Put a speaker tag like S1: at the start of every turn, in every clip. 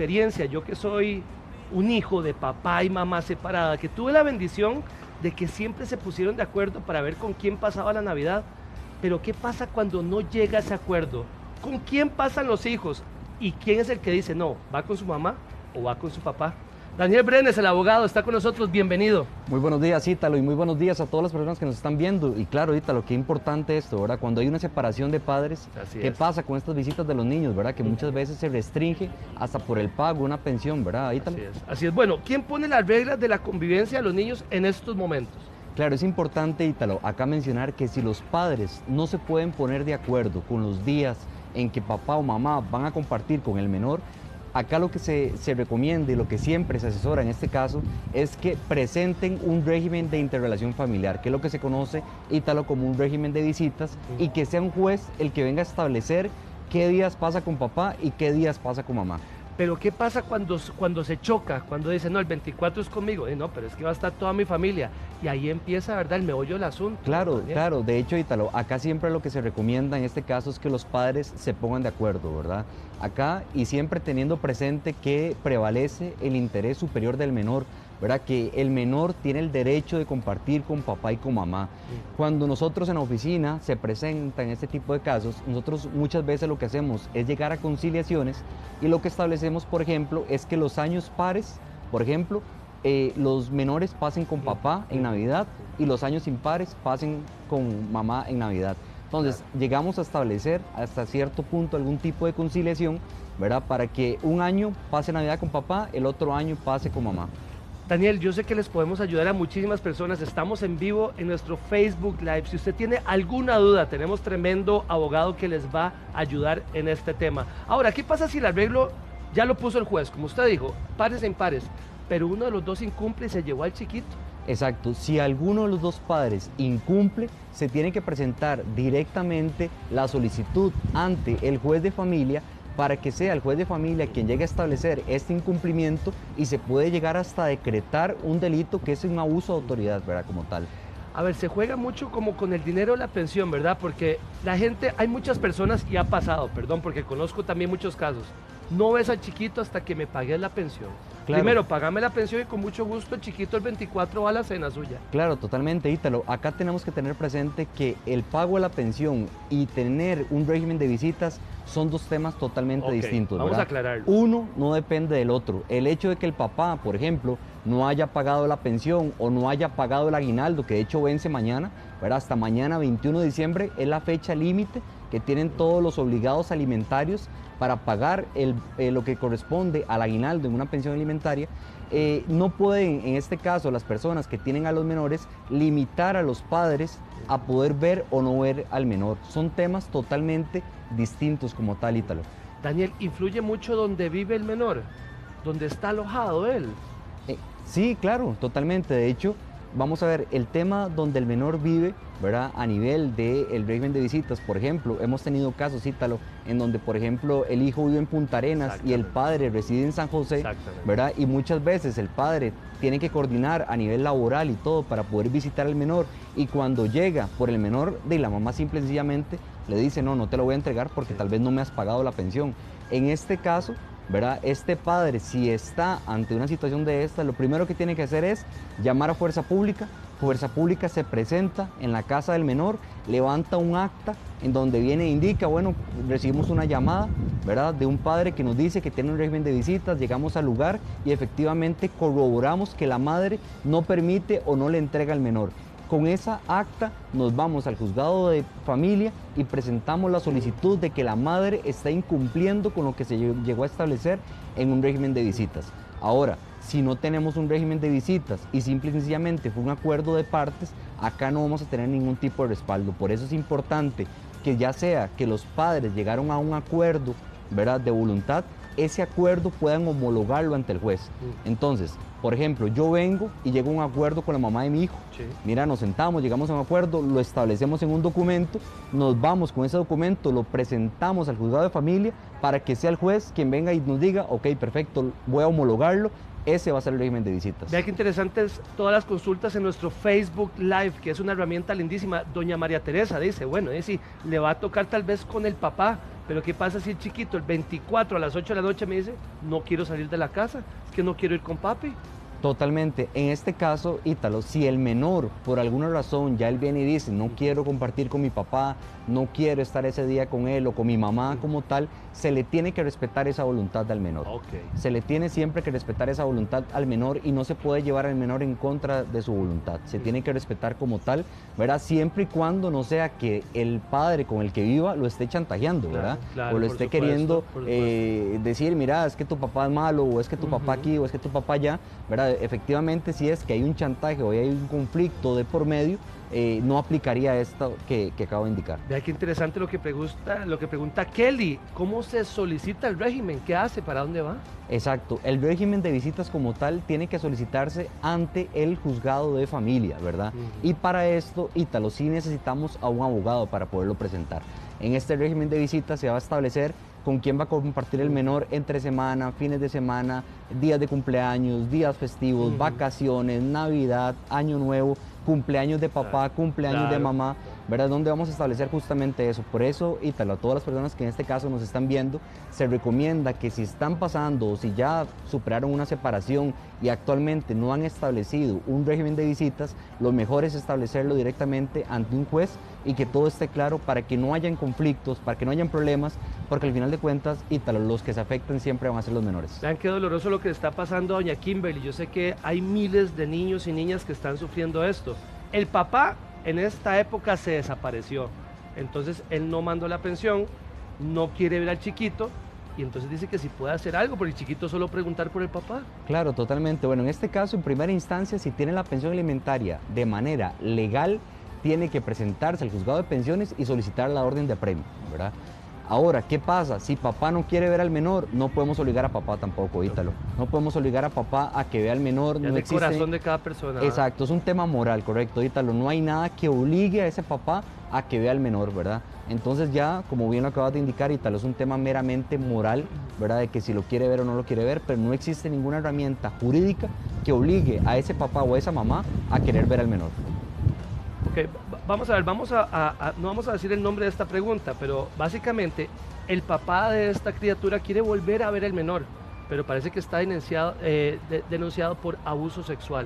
S1: experiencia, yo que soy un hijo de papá y mamá separada, que tuve la bendición de que siempre se pusieron de acuerdo para ver con quién pasaba la Navidad, pero ¿qué pasa cuando no llega ese acuerdo? ¿Con quién pasan los hijos? ¿Y quién es el que dice, no, va con su mamá o va con su papá? Daniel Brenes, el abogado, está con nosotros, bienvenido.
S2: Muy buenos días, Ítalo, y muy buenos días a todas las personas que nos están viendo. Y claro, Ítalo, qué importante esto, ¿verdad? Cuando hay una separación de padres, ¿qué pasa con estas visitas de los niños, verdad? Que muchas veces se restringe hasta por el pago, una pensión, ¿verdad, Ítalo?
S1: Así es. Bueno, ¿quién pone las reglas de la convivencia de los niños en estos momentos?
S2: Claro, es importante, Ítalo, acá mencionar que si los padres no se pueden poner de acuerdo con los días en que papá o mamá van a compartir con el menor, acá lo que se recomienda y lo que siempre se asesora en este caso es que presenten un régimen de interrelación familiar, que es lo que se conoce, Ítalo, como un régimen de visitas, y que sea un juez el que venga a establecer qué días pasa con papá y qué días pasa con mamá.
S1: Pero ¿qué pasa cuando se choca? Cuando dice, no, el 24 es conmigo. No, pero es que va a estar toda mi familia. Y ahí empieza, ¿verdad?, el meollo del asunto.
S2: Claro, claro. De hecho, Ítalo, acá siempre lo que se recomienda en este caso es que los padres se pongan de acuerdo, ¿verdad? Acá, y siempre teniendo presente que prevalece el interés superior del menor, ¿verdad? Que el menor tiene el derecho de compartir con papá y con mamá. Cuando nosotros en la oficina se presentan este tipo de casos, nosotros muchas veces lo que hacemos es llegar a conciliaciones y lo que establecemos, por ejemplo, es que los años pares, por ejemplo, los menores pasen con papá en Navidad y los años impares pasen con mamá en Navidad. Entonces, llegamos a establecer hasta cierto punto algún tipo de conciliación, ¿verdad? Para que un año pase Navidad con papá, el otro año pase con mamá.
S1: Daniel, yo sé que les podemos ayudar a muchísimas personas. Estamos en vivo en nuestro Facebook Live. Si usted tiene alguna duda, tenemos tremendo abogado que les va a ayudar en este tema. Ahora, ¿qué pasa si el arreglo ya lo puso el juez? Como usted dijo, pares e impares, pero uno de los dos incumple y se llevó al chiquito.
S2: Exacto, si alguno de los dos padres incumple, se tiene que presentar directamente la solicitud ante el juez de familia para que sea el juez de familia quien llegue a establecer este incumplimiento y se puede llegar hasta decretar un delito que es un abuso de autoridad, ¿verdad? Como tal.
S1: A ver, se juega mucho como con el dinero de la pensión, ¿verdad? Porque la gente, hay muchas personas, y ha pasado, perdón, porque conozco también muchos casos, no ves al chiquito hasta que me pagues la pensión. Claro. Primero, pagame la pensión y con mucho gusto el chiquito el 24 va a la cena suya.
S2: Claro, totalmente, Ítalo. Acá tenemos que tener presente que el pago de la pensión y tener un régimen de visitas son dos temas totalmente distintos,
S1: vamos
S2: ¿verdad?
S1: a aclararlo.
S2: Uno no depende del otro. El hecho de que el papá, por ejemplo, no haya pagado la pensión o no haya pagado el aguinaldo, que de hecho vence mañana, ¿verdad? Hasta mañana 21 de diciembre es la fecha límite que tienen todos los obligados alimentarios para pagar lo que corresponde al aguinaldo en una pensión alimentaria. No pueden, en este caso, las personas que tienen a los menores, limitar a los padres a poder ver o no ver al menor. Son temas totalmente distintos como tal, Ítalo.
S1: Daniel, ¿influye mucho donde vive el menor? ¿Dónde está alojado él?
S2: Sí, claro, totalmente. De hecho, vamos a ver, el tema donde el menor vive, ¿verdad? A nivel del régimen de visitas, por ejemplo, hemos tenido casos, Ítalo, en donde, por ejemplo, el hijo vive en Punta Arenas y el padre reside en San José, ¿verdad? Y muchas veces el padre tiene que coordinar a nivel laboral y todo para poder visitar al menor, y cuando llega por el menor, de la mamá simple y sencillamente le dice, no, no te lo voy a entregar porque tal vez no me has pagado la pensión. En este caso, ¿verdad? Este padre, si está ante una situación de esta, lo primero que tiene que hacer es llamar a Fuerza Pública. Fuerza Pública se presenta en la casa del menor, levanta un acta en donde viene e indica, bueno, recibimos una llamada, ¿verdad?, de un padre que nos dice que tiene un régimen de visitas, llegamos al lugar y efectivamente corroboramos que la madre no permite o no le entrega al menor. Con esa acta nos vamos al juzgado de familia y presentamos la solicitud de que la madre está incumpliendo con lo que se llegó a establecer en un régimen de visitas. Ahora, si no tenemos un régimen de visitas y simple y sencillamente fue un acuerdo de partes, acá no vamos a tener ningún tipo de respaldo. Por eso es importante que ya sea que los padres llegaron a un acuerdo, ¿verdad?, de voluntad, ese acuerdo puedan homologarlo ante el juez. Entonces, por ejemplo, yo vengo y llego a un acuerdo con la mamá de mi hijo. Mira, nos sentamos, llegamos a un acuerdo, lo establecemos en un documento, nos vamos con ese documento, lo presentamos al juzgado de familia para que sea el juez quien venga y nos diga, ok, perfecto, voy a homologarlo ese va a ser el régimen de visitas.
S1: Vea qué interesantes todas las consultas en nuestro Facebook Live, que es una herramienta lindísima. Doña María Teresa dice, bueno, es decir, le va a tocar tal vez con el papá, pero ¿qué pasa si el chiquito el 24 a las 8 de la noche me dice, no quiero salir de la casa, es que no quiero ir con papi?
S2: Totalmente. En este caso, Ítalo, si el menor, por alguna razón, ya él viene y dice, no quiero compartir con mi papá, no quiero estar ese día con él o con mi mamá como tal, se le tiene que respetar esa voluntad al menor.
S1: Okay.
S2: Se le tiene siempre que respetar esa voluntad al menor y no se puede llevar al menor en contra de su voluntad. Se tiene que respetar como tal, ¿verdad? Siempre y cuando no sea que el padre con el que viva lo esté chantajeando, ¿verdad?
S1: Claro,
S2: o lo esté queriendo
S1: por supuesto.
S2: decir, mira, es que tu papá es malo, o es que tu papá aquí, o es que tu papá allá, ¿verdad? Efectivamente, si es que hay un chantaje o hay un conflicto de por medio, no aplicaría esto que acabo de indicar.
S1: Vea qué interesante lo que pregunta Kelly. ¿Cómo se solicita el régimen? ¿Qué hace? ¿Para dónde va?
S2: Exacto, el régimen de visitas como tal tiene que solicitarse ante el juzgado de familia, ¿verdad? Y para esto, Ítalo, sí necesitamos a un abogado para poderlo presentar. En este régimen de visitas se va a establecer con quién va a compartir el menor entre semana, fines de semana, días de cumpleaños, días festivos, vacaciones, Navidad, Año Nuevo, cumpleaños de papá, cumpleaños de mamá, ¿verdad? Donde vamos a establecer justamente eso. Por eso, Ítalo, a todas las personas que en este caso nos están viendo, se recomienda que si están pasando o si ya superaron una separación y actualmente no han establecido un régimen de visitas, lo mejor es establecerlo directamente ante un juez y que todo esté claro para que no hayan conflictos, para que no hayan problemas, porque al final de cuentas, Ítalo, los que se afecten siempre van a ser los menores.
S1: Vean qué doloroso lo que está pasando a doña Kimberly. Yo sé que hay miles de niños y niñas que están sufriendo esto. El papá en esta época se desapareció, entonces él no mandó la pensión, no quiere ver al chiquito y entonces dice que si puede hacer algo, porque el chiquito solo preguntar por el papá.
S2: Claro, totalmente. Bueno, en este caso, en primera instancia, si tiene la pensión alimentaria de manera legal, tiene que presentarse al juzgado de pensiones y solicitar la orden de apremio, ¿verdad? Ahora, ¿qué pasa? Si papá no quiere ver al menor, no podemos obligar a papá tampoco, Ítalo. No podemos obligar a papá a que vea al menor.
S1: Ya no existe... el corazón de cada persona.
S2: Exacto, es un tema moral, correcto, Ítalo. No hay nada que obligue a ese papá a que vea al menor, ¿verdad? Entonces ya, como bien lo acabas de indicar, Ítalo, es un tema meramente moral, ¿verdad? De que si lo quiere ver o no lo quiere ver, pero no existe ninguna herramienta jurídica que obligue a ese papá o a esa mamá a querer ver al menor.
S1: Ok, vamos a ver, no vamos a decir el nombre de esta pregunta, pero básicamente el papá de esta criatura quiere volver a ver al menor, pero parece que está denunciado por abuso sexual.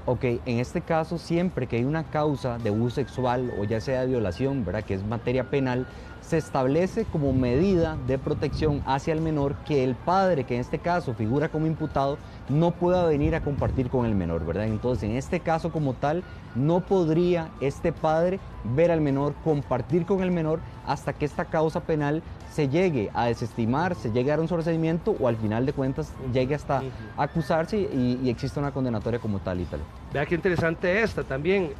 S2: Ok, en este caso siempre que hay una causa de abuso sexual o ya sea de violación, ¿verdad? Que es materia penal, se establece como medida de protección hacia el menor que el padre, que en este caso figura como imputado, no pueda venir a compartir con el menor, ¿verdad? Entonces, en este caso como tal, no podría este padre ver al menor, compartir con el menor, hasta que esta causa penal se llegue a desestimar, se llegue a dar un sobreseimiento o al final de cuentas llegue hasta acusarse y existe una condenatoria como tal, Ítalo.
S1: Vea qué interesante esta también.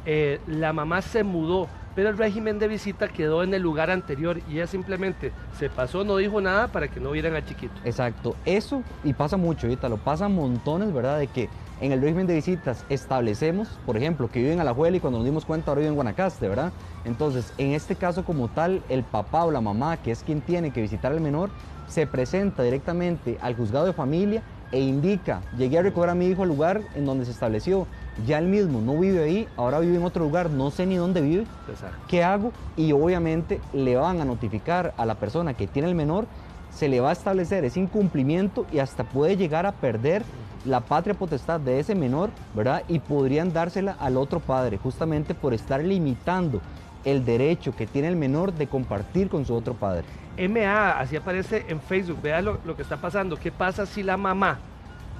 S1: La mamá se mudó, pero el régimen de visita quedó en el lugar anterior y ella simplemente se pasó, no dijo nada para que no vieran al chiquito.
S2: Exacto, eso y pasa mucho, Ítalo, pasa montones, ¿verdad? De que en el régimen de visitas establecemos, por ejemplo, que viven a Alajuela y cuando nos dimos cuenta ahora viven en Guanacaste, ¿verdad? Entonces, en este caso como tal, el papá o la mamá, que es quien tiene que visitar al menor, se presenta directamente al juzgado de familia e indica, llegué a recoger a mi hijo al lugar en donde se estableció, ya él mismo no vive ahí, ahora vive en otro lugar, no sé ni dónde vive, ¿qué hago? Y obviamente le van a notificar a la persona que tiene el menor, se le va a establecer ese incumplimiento y hasta puede llegar a perder la patria potestad de ese menor, ¿verdad? Y podrían dársela al otro padre, justamente por estar limitando el derecho que tiene el menor de compartir con su otro padre.
S1: MA, así aparece en Facebook, vea lo que está pasando. ¿Qué pasa si la mamá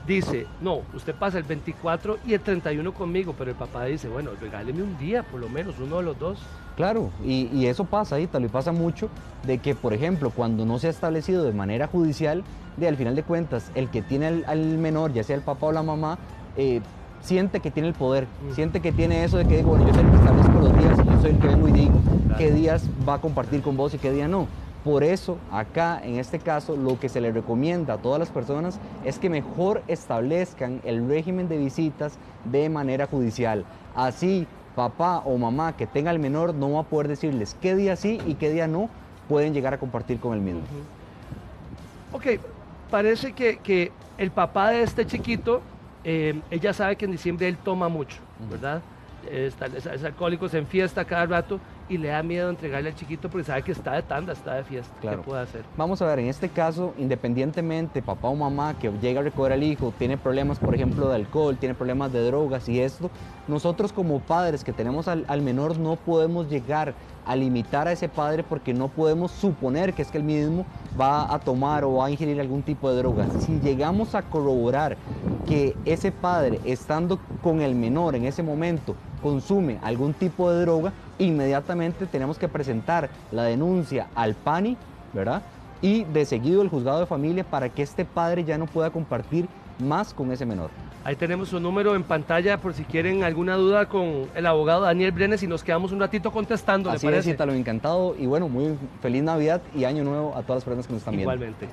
S1: dice, no, usted pasa el 24 y el 31 conmigo, pero el papá dice, bueno, regáleme un día, por lo menos, uno de los dos?
S2: Claro, y eso pasa, Ítalo, y pasa mucho de que, por ejemplo, cuando no se ha establecido de manera judicial, al final de cuentas, el que tiene al menor, ya sea el papá o la mamá, siente que tiene el poder, siente que tiene eso de que, bueno, yo soy el que establezco los días y yo soy el que vengo y digo qué días va a compartir con vos y qué día no. Por eso, acá, en este caso, lo que se le recomienda a todas las personas es que mejor establezcan el régimen de visitas de manera judicial. Así, papá o mamá que tenga el menor no va a poder decirles qué día sí y qué día no pueden llegar a compartir con el mismo.
S1: Ok, parece que el papá de este chiquito, ella sabe que en diciembre él toma mucho, ¿verdad? Es alcohólico, se enfiesta cada rato y le da miedo entregarle al chiquito porque sabe que está de tanda, está de fiesta.
S2: Claro.
S1: ¿Qué puede hacer?
S2: Vamos a ver, en este caso, independientemente, papá o mamá que llega a recoger al hijo, tiene problemas, por ejemplo, de alcohol, tiene problemas de drogas y esto, nosotros como padres que tenemos al menor no podemos llegar a limitar a ese padre porque no podemos suponer que es que él mismo va a tomar o va a ingerir algún tipo de droga. Si llegamos a corroborar que ese padre, estando con el menor en ese momento, consume algún tipo de droga, inmediatamente tenemos que presentar la denuncia al PANI, ¿verdad? Y de seguido el juzgado de familia para que este padre ya no pueda compartir más con ese menor.
S1: Ahí tenemos su número en pantalla por si quieren alguna duda con el abogado Daniel Brenes y nos quedamos un ratito contestando, ¿le
S2: Así
S1: parece?
S2: es, Ítalo, encantado y bueno, muy feliz Navidad y Año Nuevo a todas las personas que nos están viendo.
S1: Igualmente.